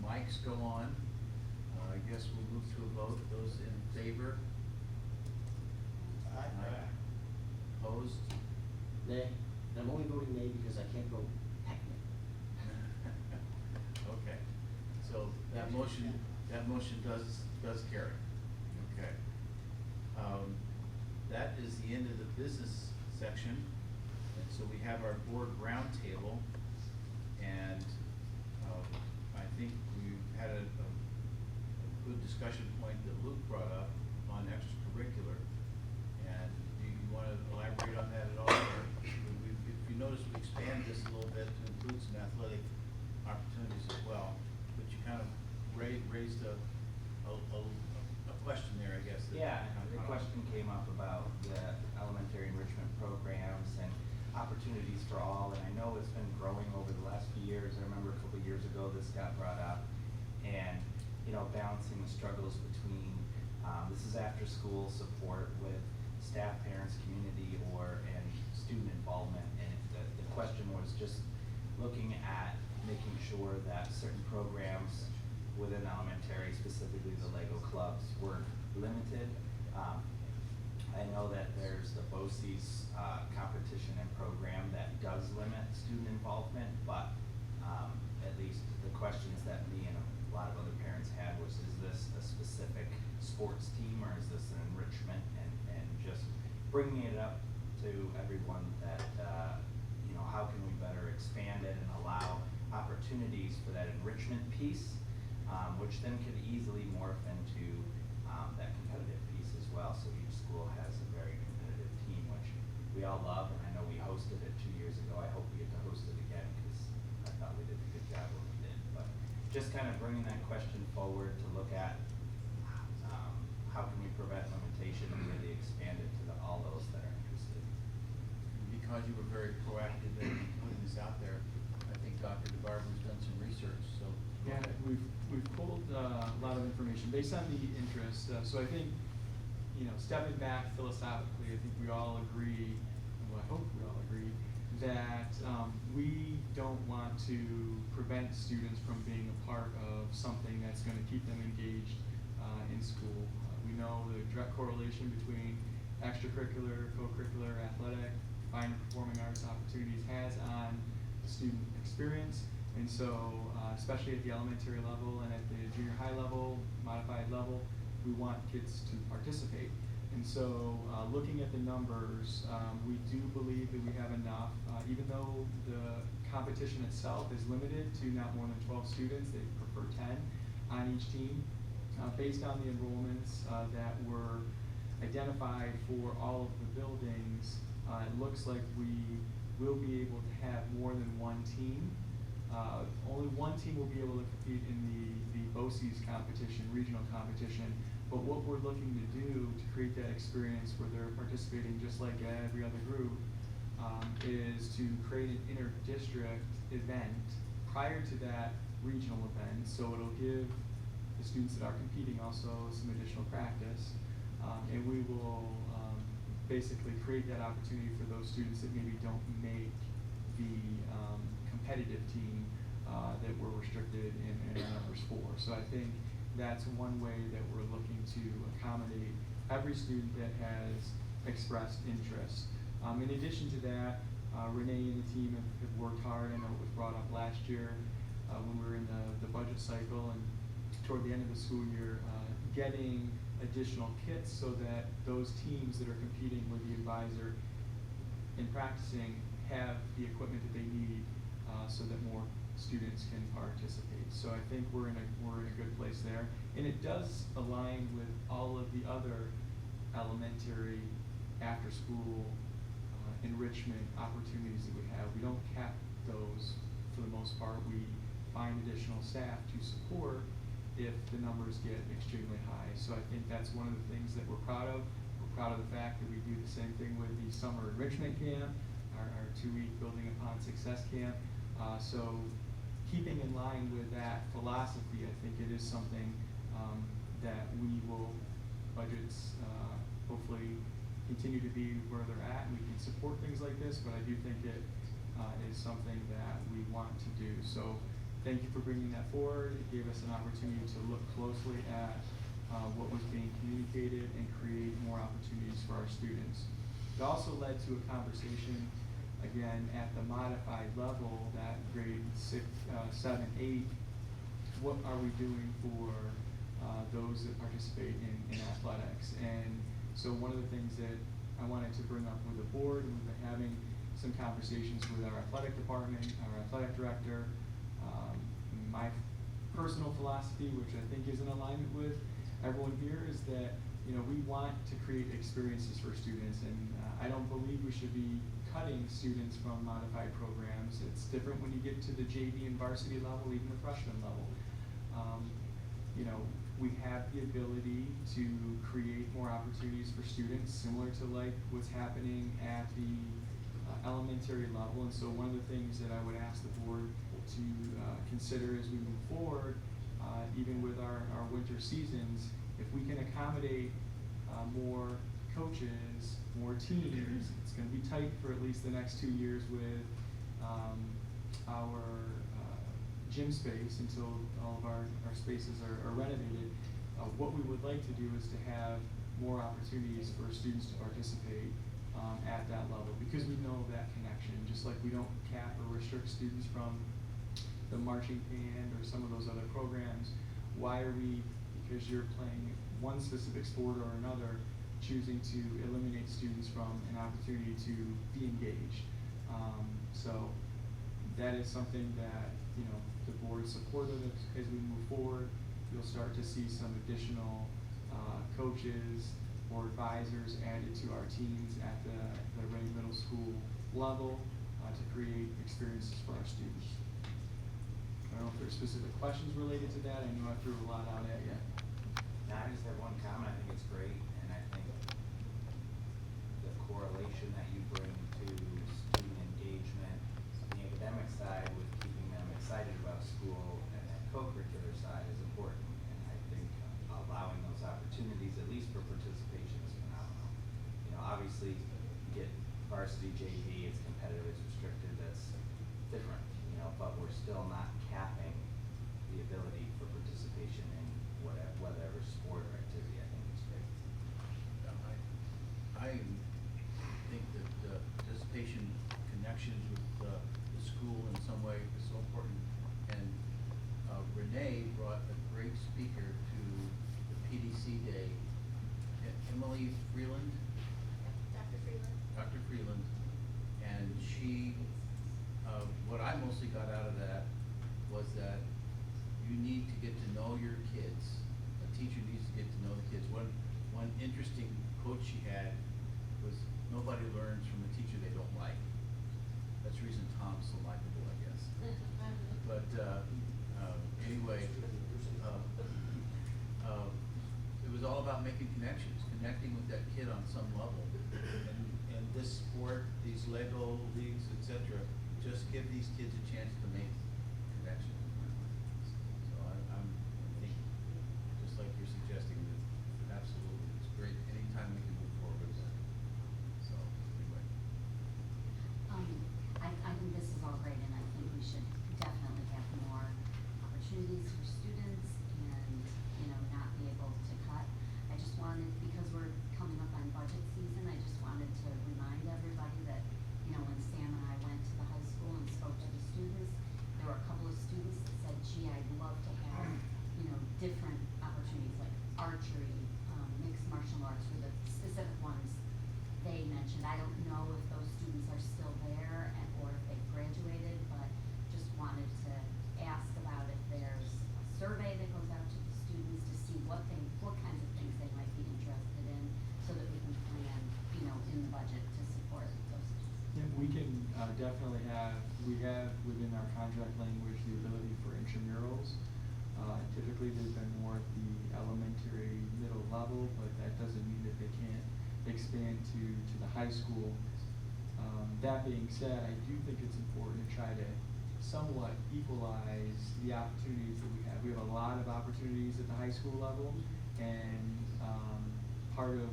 mics go on, I guess we'll move to a vote. Those in favor? Aye. Opposed? Nay. And I'm only voting nay because I can't vote technically. Okay. So that motion does carry. Okay. That is the end of the business section. And so we have our board roundtable, and I think we had a good discussion point that Luke brought up on extracurricular. And do you want to elaborate on that at all? Or if you notice, we expanded this a little bit to include some athletic opportunities as well. But you kind of raised a question there, I guess. Yeah, the question came up about the elementary enrichment programs and opportunities for all, and I know it's been growing over the last few years. I remember a couple of years ago this got brought up, and you know, balancing the struggles between this is after school support with staff, parents, community, and student involvement. And the question was just looking at making sure that certain programs within elementary, specifically the Lego clubs, weren't competition and program that does limit student involvement, but at least the questions that me and a lot of other parents had was, is this a specific sports team or is this an enrichment? And just bringing it up to everyone that, how can we better expand it and allow opportunities for that enrichment piece, which then could easily morph into that competitive piece as well. So each school has a very competitive team, which we all love, and I know we hosted it 2 years ago. I hope we get to host it again because I thought we did a good job when we did. But just kind of bringing that question forward to look at how can we prevent limitation and really expand it to all those that are interested. Because you were very proactive in putting this out there, I think Dr. DeBarber's done some research, so. Yeah, we've pulled a lot of information based on the interest. So I think, stepping back philosophically, I think we all agree, well, I hope we all agree, that we don't want to prevent students from being a part of something that's going to keep them engaged in school. We know the direct correlation between extracurricular, co-curricular, athletic, fine and performing arts opportunities has on the student experience. And so, especially at the elementary level and at the junior high level, modified level, we want kids to participate. And so, looking at the numbers, we do believe that we have enough, even though the competition itself is limited to not more than 12 students, they prefer 10 on each team. Based on the enrollments that were identified for all of the buildings, it looks like we will be able to have more than one team. Only one team will be able to compete in the BOCES competition, regional competition. But what we're looking to do to create that experience where they're participating just like every other group is to create an inter-district event prior to that regional event. So it'll give the students that are competing also some additional practice. And we will basically create that opportunity for those students that maybe don't make the competitive team that we're restricted in our numbers for. So I think that's one way that we're looking to accommodate every student that has expressed interest. In addition to that, Renee and the team have worked hard. I know it was brought up last year when we were in the budget cycle and toward the end of the school year, getting additional kits so that those teams that are competing with the advisor and practicing have the equipment that they need so that more students can participate. So I think we're in a good place there, and it does align with all of the other elementary after-school enrichment opportunities that we have. We don't cap those for the most part. We find additional staff to support if the numbers get extremely high. So I think that's one of the things that we're proud of. We're proud of the fact that we do the same thing with the summer enrichment camp, our 2-week Building Upon Success camp. So keeping in line with that philosophy, I think it is something that we will, budgets hopefully continue to be where they're at, and we can support things like this, but I do think it is something that we want to do. So thank you for bringing that forward. It gave us an opportunity to look closely at what was being communicated and create more opportunities for our students. It also led to a conversation, again, at the modified level, that grade 6, 7, 8, what are we doing for those that participate in athletics? And so one of the things that I wanted to bring up with the board, and we've been having some conversations with our athletic department, our athletic director, my personal philosophy, which I think is in alignment with everyone here, is that we want to create experiences for students, and I don't believe we should be cutting students from modified programs. It's different when you get to the JV and varsity level, even the freshman level. We have the ability to create more opportunities for students, similar to like what's happening at the elementary level. And so one of the things that I would ask the board to consider as we move forward, even with our winter seasons, if we can accommodate more coaches, more teams. It's going to be tight for at least the next 2 years with our gym space until all of our spaces are renovated. What we would like to do is to have more opportunities for students to participate at that level, because we know that connection, just like we don't cap or restrict students from the marching band or some of those other programs. Why are we, because you're playing one specific sport or another, choosing to eliminate students from an opportunity to be engaged? So that is something that, you know, the board is supportive of as we move forward. You'll start to see some additional coaches or advisors added to our teams at the Ray Middle School level to create experiences for our students. I don't know if there's specific questions related to that. I know I threw a lot out at you. Now, I just have one comment. I think it's great, and I think the correlation that you bring to student engagement, the academic side, with keeping them excited about school, and that co-curricular side is important. And I think allowing those opportunities, at least for participation, is phenomenal. You know, obviously, you get varsity JV, it's competitive, it's restricted, that's different, you know, but we're still not capping the ability for participation in whatever sport or activity. I think it's great. I think that participation, connections with the school in some way is so important. And Renee brought a great speaker to the PDC Day, Emily Freeland. Dr. Freeland. Dr. Freeland, and she, what I mostly got out of that was that you need to get to know your kids. A teacher needs to get to know the kids. One interesting quote she had was, nobody learns from a teacher they don't like. That's the reason Tom's so likable, I guess. But anyway, it was all about making connections, connecting with that kid on some level. And this sport, these Lego leagues, etc., just give these kids a chance to make connections. So I think, just like you're suggesting, that absolutely, it's great anytime we can move forward with that. So anyway. I think this is all great, and I think we should definitely have more opportunities for students and, you know, not be able to cut. I just wanted, because we're coming up on budget season, I just wanted to remind everybody that, you know, when Sam and I went to the high school and spoke to the students, there were a couple of students that said, gee, I'd love to have, you know, different opportunities like archery, mixed martial arts were the specific ones they mentioned. I don't know if those students are still there or if they've graduated, but just wanted to ask about if there's a survey that goes out to the students to see what kinds of things they might be interested in, so that we can plan, you know, in the budget to support those kids. Yeah, we can definitely we have within our contract language the ability for intramurals. Typically they've been more at the elementary, middle level, but that doesn't mean that they can't expand to the high school. That being said, I do think it's important to try to somewhat equalize the opportunities that we have. We have a lot of opportunities at the high school level, and part of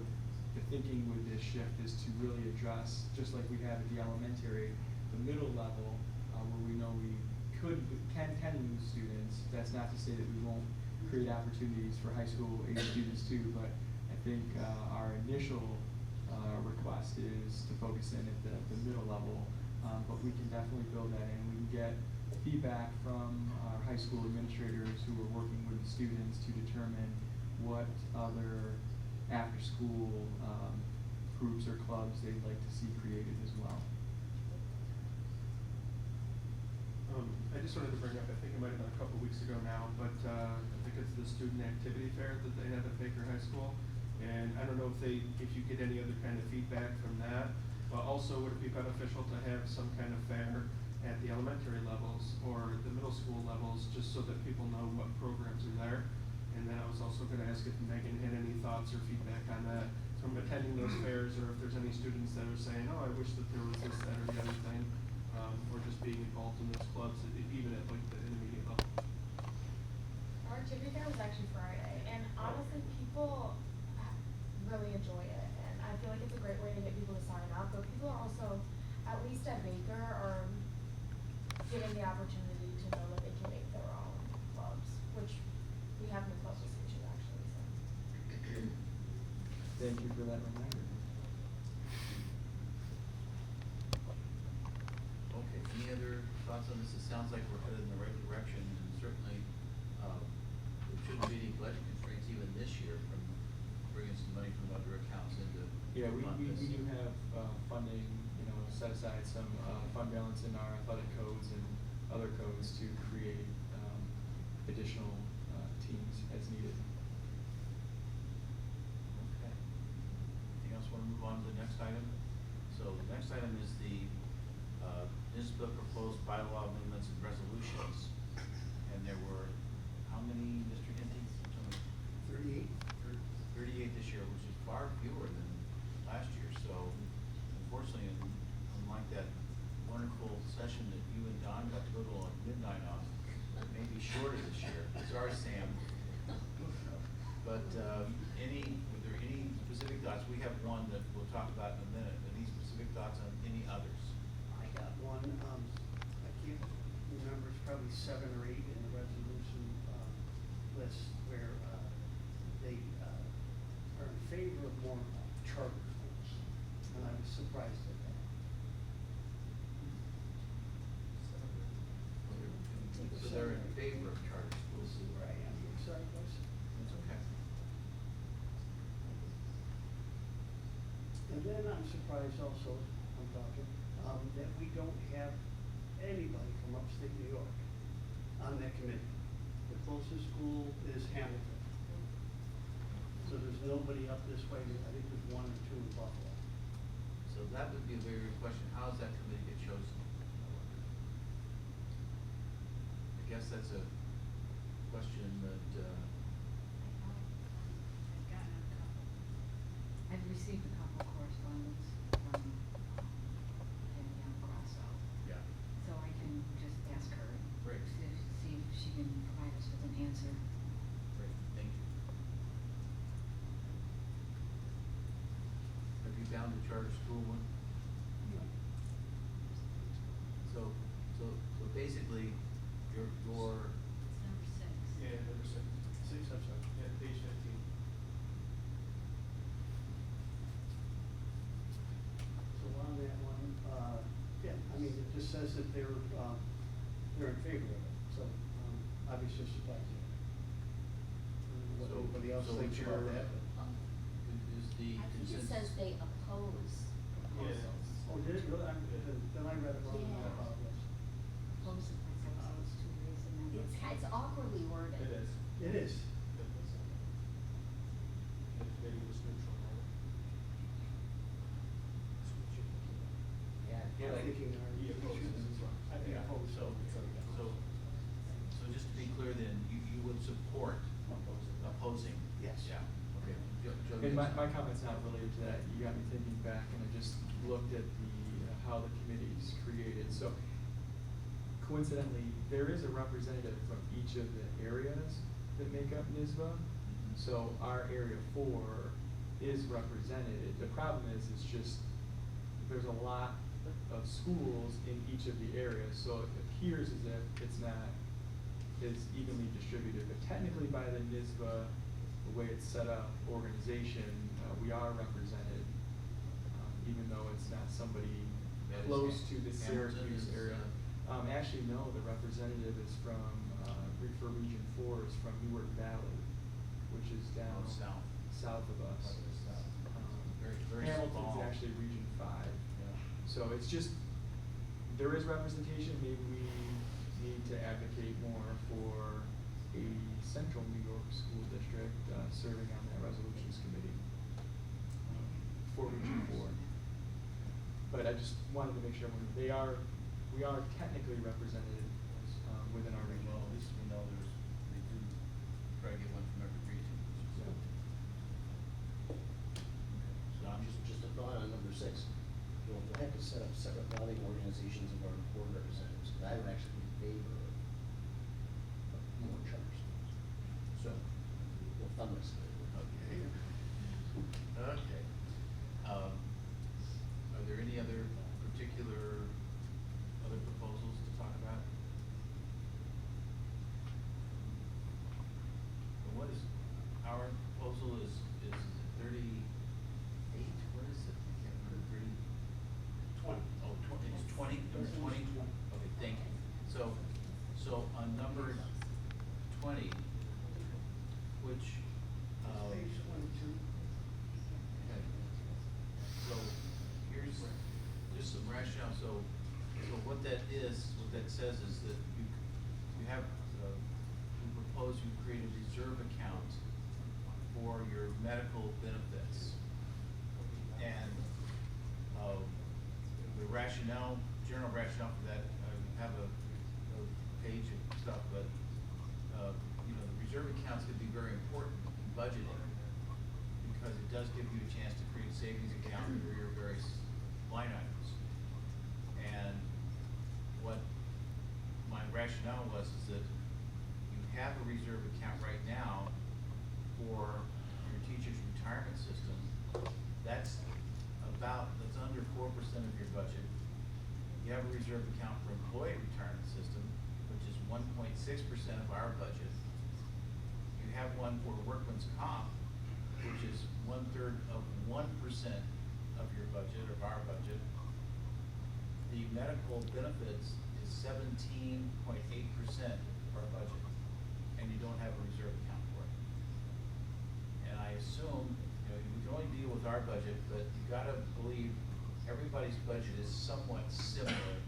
the thinking with this shift is to really address, just like we have at the elementary, the middle level, where we know we can lose students. That's not to say that we won't create opportunities for high school age students too, but I think our initial request is to focus in at the middle level, but we can definitely build that in. We can get feedback from our high school administrators who are working with the students to determine what other after-school groups or clubs they'd like to see created as well. I just wanted to bring up, I think it might have been a couple weeks ago now, but I think it's the student activity fair that they have at Baker High School. And I don't know if you get any other kind of feedback from that, but also would it be beneficial to have some kind of fair at the elementary levels or the middle school levels, just so that people know what programs are there. And then I was also going to ask if Megan had any thoughts or feedback on that from attending those fairs, or if there's any students that are saying, oh, I wish that there was this, that, or the other thing, or just being involved in those clubs, even at like the intermediate level. Our activity fair was actually Friday, and honestly, people really enjoy it, and I feel like it's a great way to get people to sign up, but people are also, at least at Baker, are getting the opportunity to know that they can make their own clubs, which we have in the clubs association actually, so. Thank you for that reminder. thoughts on this? It sounds like we're headed in the right direction, and certainly, there shouldn't be any budget constraints even this year from bringing some money from other accounts into Yeah, we fund do this. have, funding, set aside some, fund balance in our athletic codes and other codes to create, additional, teams as needed. Okay. Anything else, want to move on to the next item? So the next item is the, NISBA proposed bylaw amendments and resolutions. And there were, how many, Mr. Hinty? 38. 38 this year, which is far fewer than last year. So unfortunately, unlike that wonderful session that you and Don got to go to at midnight on, it may be shorter this year. Sorry, Sam. But were there any specific thoughts? We have one that we'll talk about in a minute. Any specific thoughts on any others? I got one, I can't remember, it's probably 7 or 8 in the resolution, list where, they, are in favor of more charter schools, and I was surprised at that. So they're in favor of charter schools. This is where I am, sorry, guys. That's okay. And then I'm surprised also, I'm talking, that we don't have anybody from upstate New York on that committee. The closest school is Hamilton. So there's nobody up this way, I think there's 1 or 2 in Buffalo. So that would be a very good question. How does that committee get chosen? I guess that's a question that, I've received a couple of correspondence from Danielle Grasso. yeah. So I can just ask her. Great. See if she can provide us with an answer. Great, thank you. Have you found the charter school one? So basically, your, It's number 6. Yeah, number 6. 6, I'm sorry, yeah, page 15. So on that one, yeah, I mean, it just says that they're in favor of it, so, obviously surprised you. What So- anybody else so thinks what's about your- that, but. Is the I think it consensus? says they oppose proposals. Oh, did it really? Then I read it wrong, I Yeah. apologize. Oppose the proposals to raise amendments. It's awkwardly worded. It is. It is. Maybe it was neutral, right? Yeah, I'm thinking our. He opposes as well. I think Yeah. oppose, so. So just to be clear then, you would support opposing? Yes. Yeah, okay. Joe, And my, yes? my comment's not related to that, you got me thinking back, and I just looked at the, how the committee's created, so coincidentally, there is a representative from each of the areas that make up NISBA, so our area 4 is represented. The problem is, it's just, there's a lot of schools in each of the areas, so it appears as if it's not as evenly distributed, but technically by the NISBA, the way it's set up, organization, we are represented, even though it's not somebody That is close to the Hamilton Syracuse is, area. Actually, no, the representative is from, for Region 4 is from Newark Valley, which is down south. south of us. Very, very Hamilton's small. actually Region 5. Yeah. So it's just, there is representation, maybe we need to advocate more for a central New York school district, serving on that resolutions committee, for Region 4. But I just wanted to make sure, we are technically represented, within our region. Well, at least we know they do try to get one from every region. So Don? just a thought on number 6. We'll have to set up separate lobbying organizations of our board representatives, but I would actually be in favor of more charter schools. So, we'll thumb this. Okay. Okay. Are there any other particular other proposals to talk about? And what is, our proposal is 38, what is it? I can't remember, 30? 20. Oh, 20, it's 20, number 20? Okay, thank you. what that says is that you have, you propose you create a reserve account for your medical benefits. And, the rationale, general rationale for that, have a page of stuff, but, you know, the reserve accounts can be very important in budgeting because it does give you a chance to create a savings account for your various line items. And what my rationale was is that you have a reserve account right now for your teacher's retirement system. That's under 4% of your budget. You have a reserve account for employee retirement system, which is 1.6% of our budget. You have one for workman's comp, which is 1/3 of 1% of your budget, of our budget. The medical benefits is 17.8% of our budget, and you don't have a reserve account for it. And I assume, you know, we can only deal with our budget, but you gotta believe everybody's budget is somewhat similar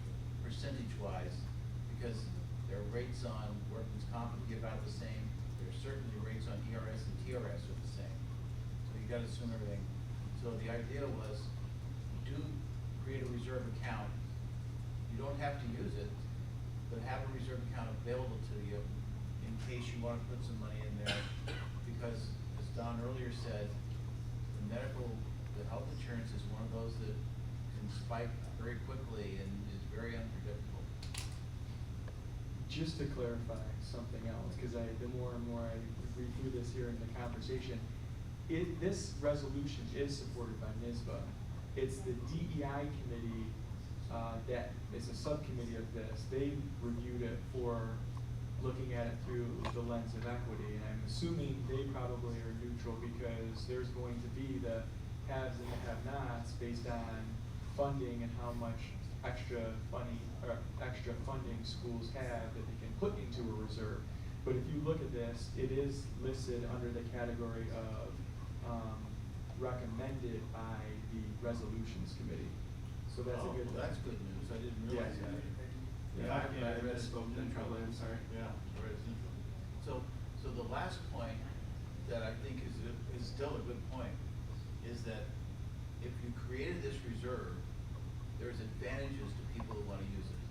percentage-wise, because their rates on workman's comp would be about the same. There's certainly rates on ERS and TRS are the same. So you gotta assume everything. So the idea was, do create a reserve account. You don't have to use it, but have a reserve account available to you in case you wanna put some money in there. Because as Don earlier said, the health insurance is one of those that can spike very quickly and is very unpredictable. Just to clarify something else, because the more and more I read through this here in the conversation, this resolution is supported by NISBA. It's the DEI committee that is a subcommittee of this. They reviewed it for looking at it through the lens of equity, and I'm assuming they probably are neutral because there's going to be the haves and the have-nots based on funding and how much extra funding schools have that they can put into a reserve. But if you look at this, it is listed under the category of recommended by the resolutions committee. So that's a good thing. Well, that's good news. I didn't realize that. I misspoke then, probably, I'm sorry. Yeah, very simple. So the last point that I think is still a good point is that if you created this reserve, there's advantages to people who want to use it.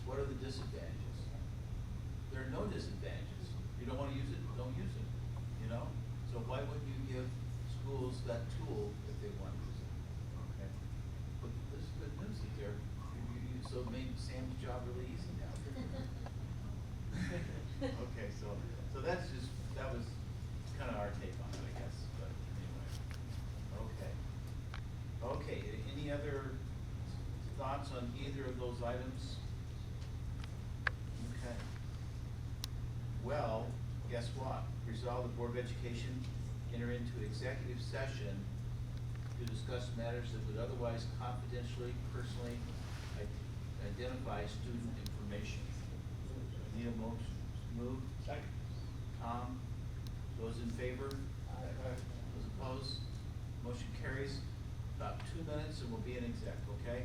What are the disadvantages? There are no disadvantages. You don't want to use it, don't use it, you know? So why wouldn't you give schools that tool if they want to use it? Okay. But this is good news that so it made Sam's job really easy now. Okay, so that was kind of our take on it, I guess, but anyway. Okay, any other thoughts on either of those items? Okay. Well, guess what? Resolve the Board of Education enter into executive session to discuss matters that would otherwise confidentially, personally identify student information. Need a motion? Move? Second. Tom? Those in favor? Aye. Those opposed? Motion carries. About 2 minutes and we'll be in exec, okay?